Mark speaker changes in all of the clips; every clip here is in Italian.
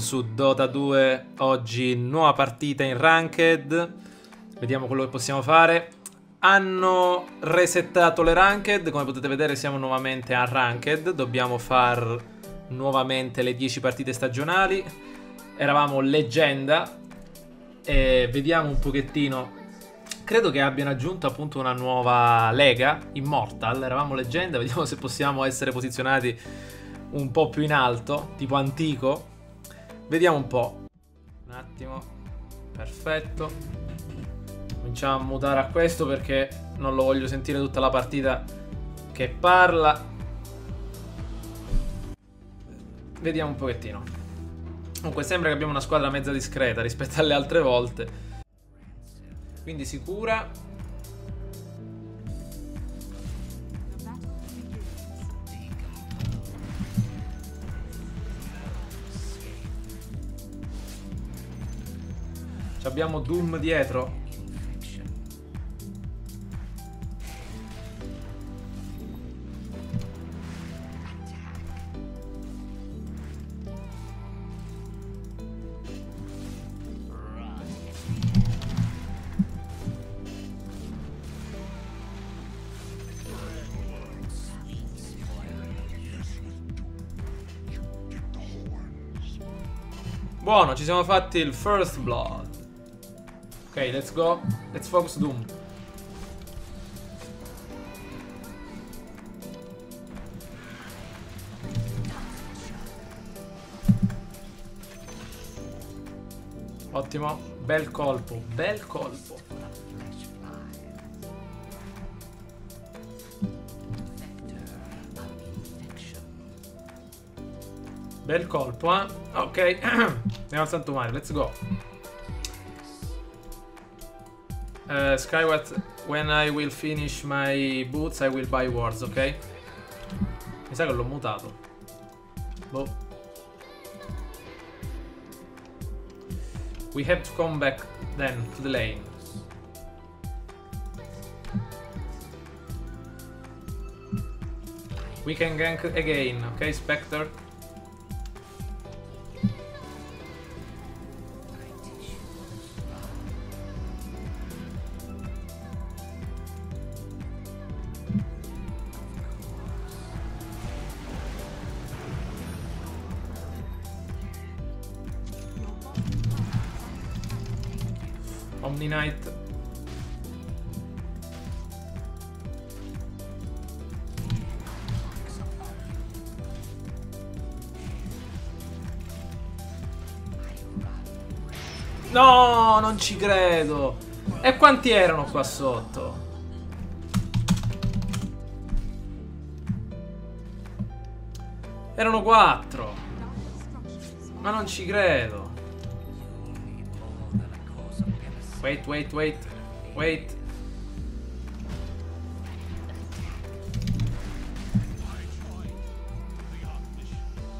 Speaker 1: su Dota 2. Oggi nuova partita in Ranked. Vediamo quello che possiamo fare. Hanno resettato le Ranked. Come potete vedere siamo nuovamente a Ranked. Dobbiamo far nuovamente le 10 partite stagionali. Eravamo leggenda. E vediamo un pochettino. Credo che abbiano aggiunto appunto una nuova lega, Immortal. Eravamo leggenda. Vediamo se possiamo essere posizionati un po' più in alto, tipo antico. Vediamo un po'. Un attimo. Perfetto. Cominciamo a mutare a questo perché non lo voglio sentire tutta la partita che parla. Vediamo un pochettino. Comunque sembra che abbiamo una squadra mezza discreta rispetto alle altre volte. Quindi sicura. Abbiamo Doom dietro. Buono, ci siamo fatti il first blood. Ok, let's go. Let's focus Doom. Ottimo. Bel colpo. Bel colpo. Bel colpo, eh? Ok. Andiamo al Santo Mare, let's go. Skyward, when I will finish my boots, I will buy wards, ok? Mi sa che l'ho mutato. Boh. We have to come back then to the lane. We can gank again, ok, Spectre? Omni Knight. No, non ci credo. E quanti erano qua sotto? Erano 4. Ma non ci credo. Wait, wait, wait, wait.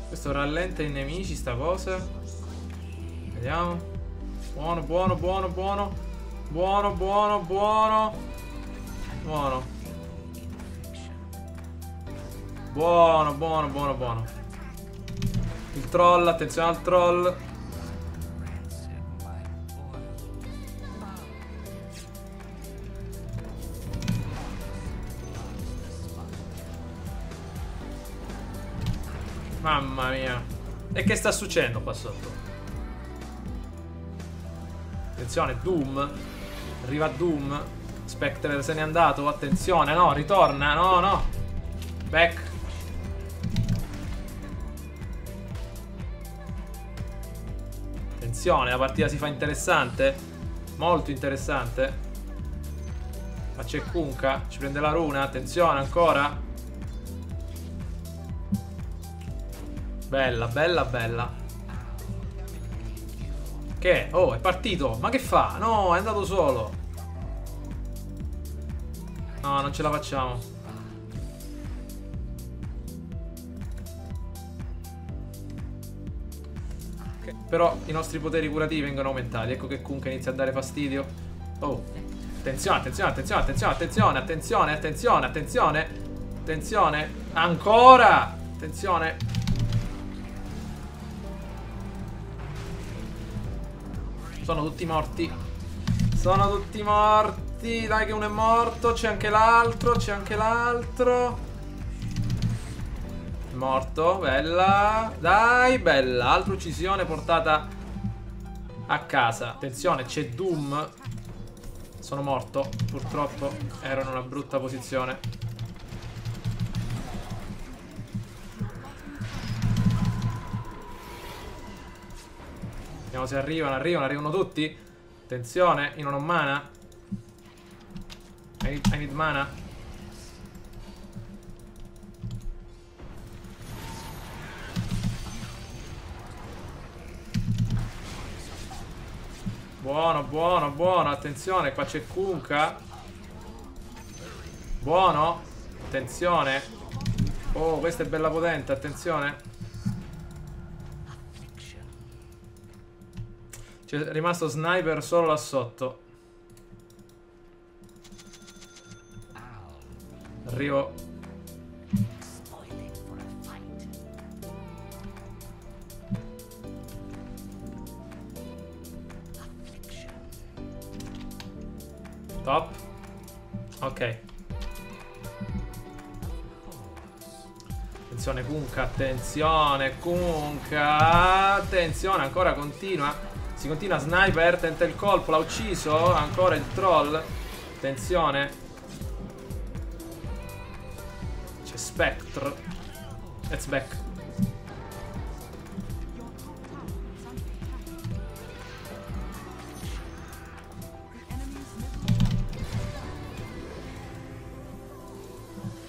Speaker 1: Questo rallenta i nemici, sta cosa. Vediamo. Buono, buono, buono, buono. Buono, buono, buono. Buono. Buono, buono, buono, buono. Il troll, attenzione al troll. Mamma mia. E che sta succedendo qua sotto? Attenzione, Doom. Arriva Doom. Spectre se n'è andato. Attenzione, no, ritorna. No, no. Back. Attenzione, la partita si fa interessante. Molto interessante. Ma c'è Kunkka. Ci prende la runa. Attenzione, ancora. Bella, bella, bella. Che? Oh, è partito. Ma che fa? No, è andato solo. No, non ce la facciamo. Okay. Però i nostri poteri curativi vengono aumentati. Ecco che Kunkka inizia a dare fastidio. Oh. Attenzione, attenzione, attenzione, attenzione, attenzione, attenzione, attenzione, attenzione. Attenzione. Ancora. Attenzione. Sono tutti morti. Sono tutti morti. Dai che uno è morto. C'è anche l'altro. C'è anche l'altro. Morto. Bella. Dai, bella. Altra uccisione portata a casa. Attenzione, c'è Doom. Sono morto. Purtroppo ero in una brutta posizione. Vediamo se arrivano tutti. Attenzione, io non ho mana. I need mana. Buono, buono, buono. Attenzione, qua c'è Kunkka. Buono. Attenzione. Oh, questa è bella potente, attenzione. C'è rimasto sniper solo là sotto. Arrivo. Top. Ok. Attenzione Kunkka, attenzione Kunkka. Attenzione, ancora continua. Si continua, sniper, tenta il colpo, l'ha ucciso. Ancora il troll. Attenzione. C'è Spectre. Let's back.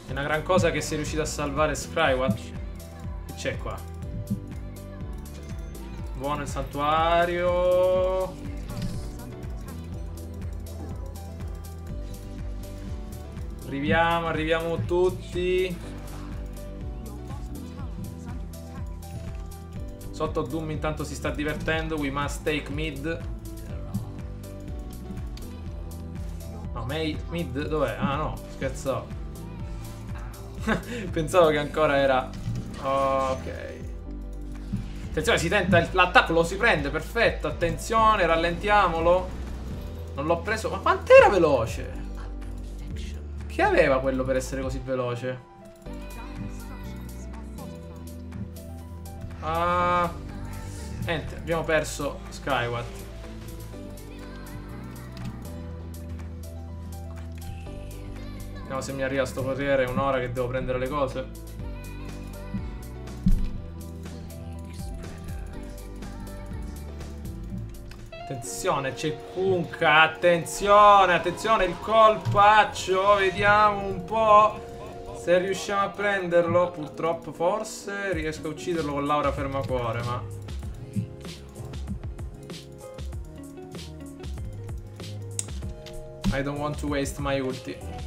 Speaker 1: È una gran cosa che sei riuscito a salvare Skyward. Che c'è qua? Buono il santuario. Arriviamo tutti. Sotto Doom intanto si sta divertendo. We must take mid. No, mid dov'è? Ah no, scherzo. Pensavo che ancora era. Ok. Attenzione, si tenta l'attacco, lo si prende, perfetto. Attenzione, rallentiamolo. Non l'ho preso. Ma quant'era veloce? Che aveva quello per essere così veloce? Niente, abbiamo perso Skyward. Vediamo se mi arriva sto corriere. È un'ora che devo prendere le cose. Attenzione, c'è Kunkka. Attenzione, attenzione, il colpaccio. Vediamo un po' se riusciamo a prenderlo. Purtroppo forse riesco a ucciderlo con l'aura fermacuore, ma I don't want to waste my ulti.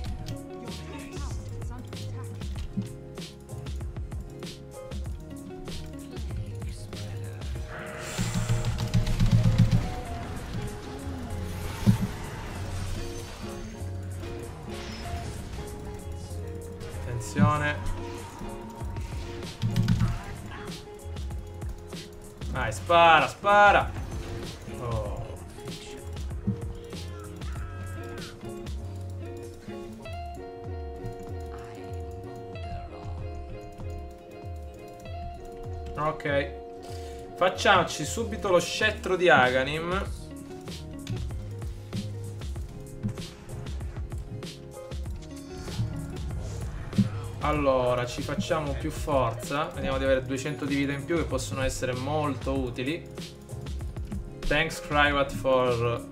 Speaker 1: Dai, spara, spara. Oh. Ok. Facciamoci subito lo scettro di Aghanim. Allora, ci facciamo più forza. Vediamo di avere 200 di vita in più che possono essere molto utili. Thanks Skyward for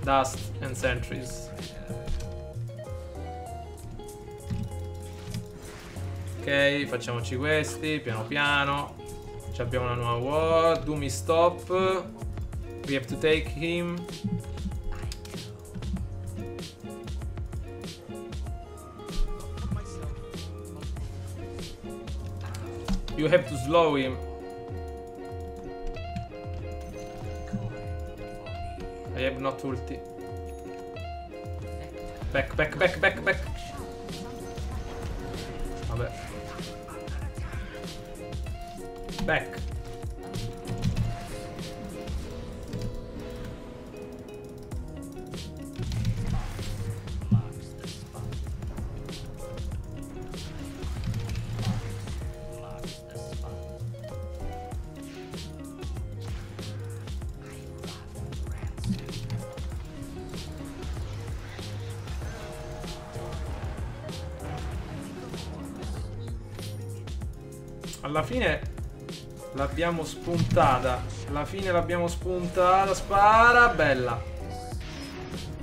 Speaker 1: Dust and Sentries. Ok, facciamoci questi, piano piano. Ci abbiamo una nuova ward. Do me stop. We have to take him. You have to slow him. I have not ulti. Back, back, back, back, back. Vabbè. Back. Alla fine l'abbiamo spuntata. Alla fine l'abbiamo spuntata. Spara, bella.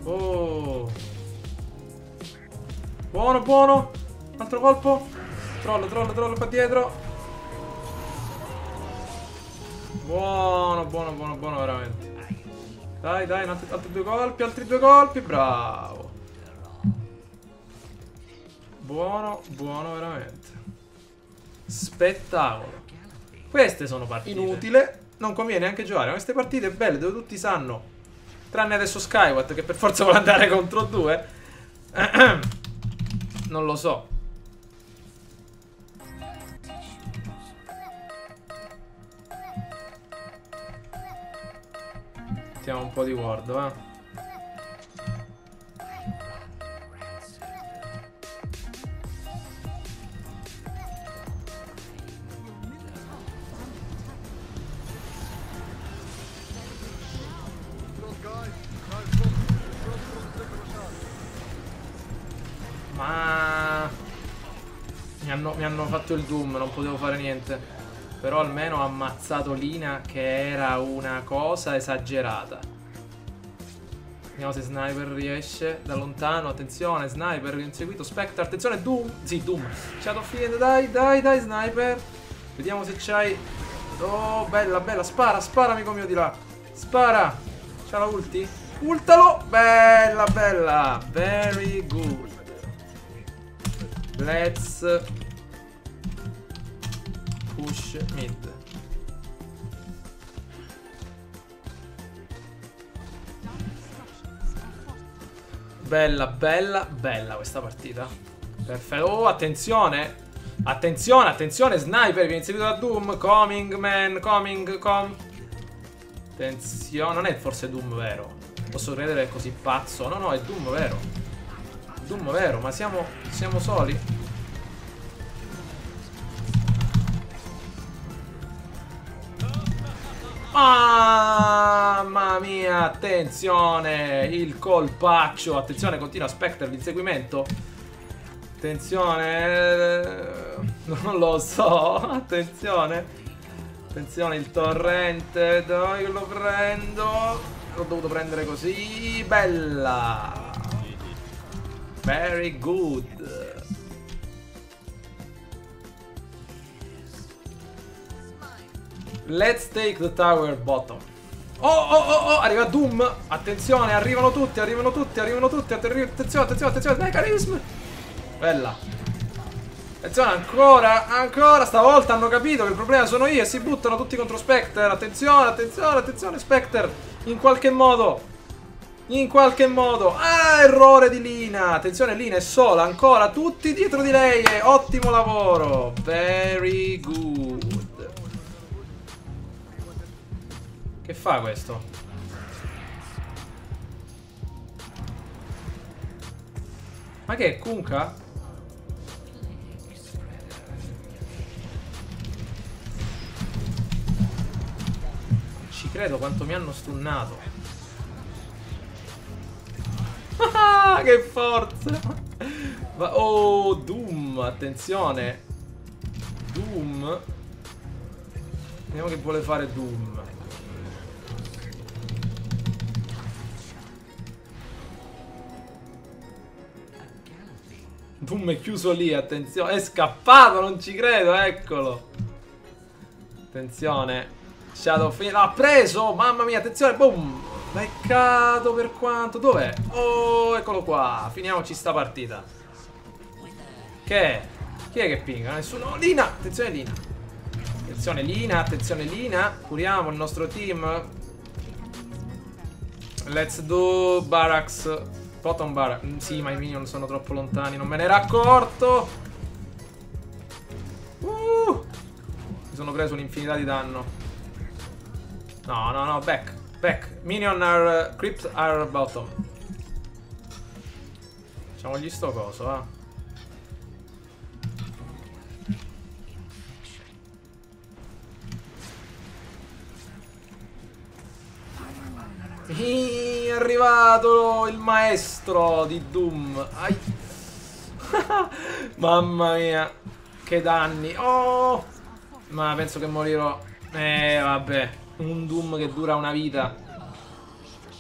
Speaker 1: Oh. Buono, buono. Altro colpo. Troll, troll, troll qua dietro. Buono, buono, buono, buono veramente. Dai, dai, altri due colpi, altri due colpi. Bravo. Buono, buono veramente. Spettacolo. Queste sono partite inutili. Non conviene neanche giocare. Ma queste partite belle dove tutti sanno. Tranne adesso Skyward che per forza vuole andare contro due. Non lo so. Mettiamo un po' di ward, va. Ma mi hanno fatto il doom, non potevo fare niente. Però almeno ho ammazzato Lina, che era una cosa esagerata. Vediamo se Sniper riesce da lontano. Attenzione, Sniper inseguito. Spectre, attenzione, Doom. Sì, Doom. Shadowfiend, dai, dai, dai, Sniper. Vediamo se c'hai. Oh, bella, bella. Spara, spara, amico mio di là. Spara. C'ha la ulti? Ultalo. Bella, bella. Very good. Let's push mid. Bella, bella, bella questa partita. Perfetto. Oh, attenzione. Attenzione, attenzione. Sniper viene inseguito da Doom. Coming, man. Coming, attenzione. Non è forse Doom vero. Posso credere che è così pazzo. No, no, è Doom vero. Doom vero, ma siamo soli. Mamma mia, attenzione, il colpaccio. Attenzione, continua Spectre l'inseguimento. Attenzione, non lo so. Attenzione. Attenzione, il torrente. Dai, lo prendo. L'ho dovuto prendere così. Bella. Very good. Let's take the tower bottom. Oh, oh, oh, oh, arriva Doom. Attenzione, arrivano tutti, arrivano tutti, arrivano tutti. Attenzione, attenzione, attenzione. Mechanism. Bella. Attenzione, ancora, ancora. Stavolta hanno capito che il problema sono io e si buttano tutti contro Spectre. Attenzione, attenzione, attenzione, Spectre. In qualche modo. In qualche modo. Ah, errore di Lina. Attenzione, Lina è sola ancora. Tutti dietro di lei. Ottimo lavoro. Very good. Che fa questo? Ma che è Kunkka? Ci credo quanto mi hanno stunnato. Ah, che forza! Oh, Doom, attenzione. Doom. Vediamo che vuole fare Doom. Doom è chiuso lì, attenzione. È scappato, non ci credo, eccolo. Attenzione. Shadowfiend l'ha preso, mamma mia, attenzione, boom. Peccato per quanto. Dov'è? Oh, eccolo qua. Finiamoci sta partita. Che è? Chi è che pinga? Nessuno. Lina, attenzione Lina. Attenzione Lina, attenzione Lina. Curiamo il nostro team. Let's do Barracks. Bottom bar. Sì, ma i minion sono troppo lontani. Non me ne ero accorto. Mi sono preso un'infinità di danno. No, no, no. Back. Back. Minion are... Crypt are bottom. Facciamogli sto coso, va. È arrivato il maestro di Doom. Ai. Mamma mia, che danni. Oh, Ma penso che morirò. Vabbè. Un Doom che dura una vita.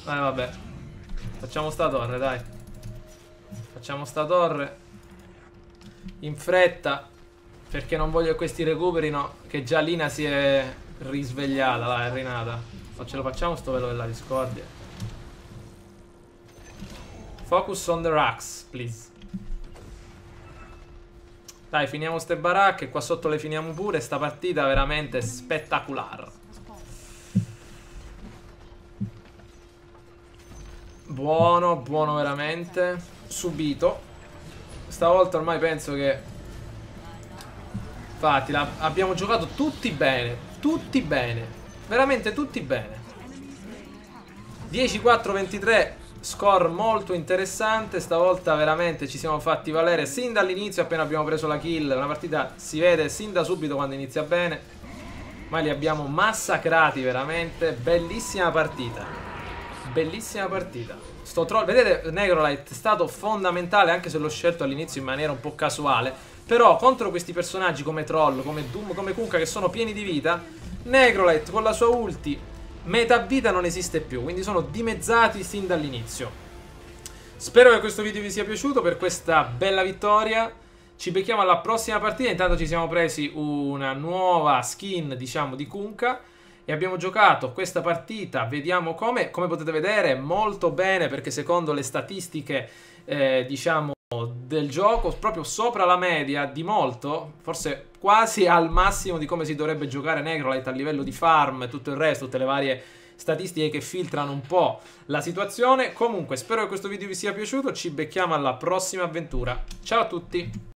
Speaker 1: Vabbè. Facciamo sta torre, dai. Facciamo sta torre. In fretta. Perché non voglio che questi recuperino. Che già Lina si è risvegliata, dai, è rinata. Ma ce lo facciamo sto velo della discordia. Focus on the rocks, please. Dai, finiamo ste baracche. Qua sotto le finiamo pure. Sta partita veramente spettacolare. Buono, buono veramente. Subito. Stavolta ormai penso che... Infatti, abbiamo giocato tutti bene. Tutti bene. Veramente tutti bene. 10-4-23. Score molto interessante. Stavolta veramente ci siamo fatti valere sin dall'inizio, appena abbiamo preso la kill. Una partita si vede sin da subito quando inizia bene. Ma li abbiamo massacrati veramente. Bellissima partita. Bellissima partita. Sto troll, vedete, Negrolite è stato fondamentale, anche se l'ho scelto all'inizio in maniera un po' casuale. Però contro questi personaggi come Troll, come Doom, come Kunkka, che sono pieni di vita, Negrolite con la sua ulti metà vita non esiste più, quindi sono dimezzati sin dall'inizio. Spero che questo video vi sia piaciuto per questa bella vittoria. Ci becchiamo alla prossima partita. Intanto ci siamo presi una nuova skin, diciamo, di Kunkka e abbiamo giocato questa partita. Vediamo come potete vedere molto bene, perché secondo le statistiche diciamo del gioco proprio sopra la media di molto, forse quasi al massimo di come si dovrebbe giocare Negrolite a livello di farm e tutto il resto, tutte le varie statistiche che filtrano un po' la situazione. Comunque spero che questo video vi sia piaciuto, ci becchiamo alla prossima avventura. Ciao a tutti!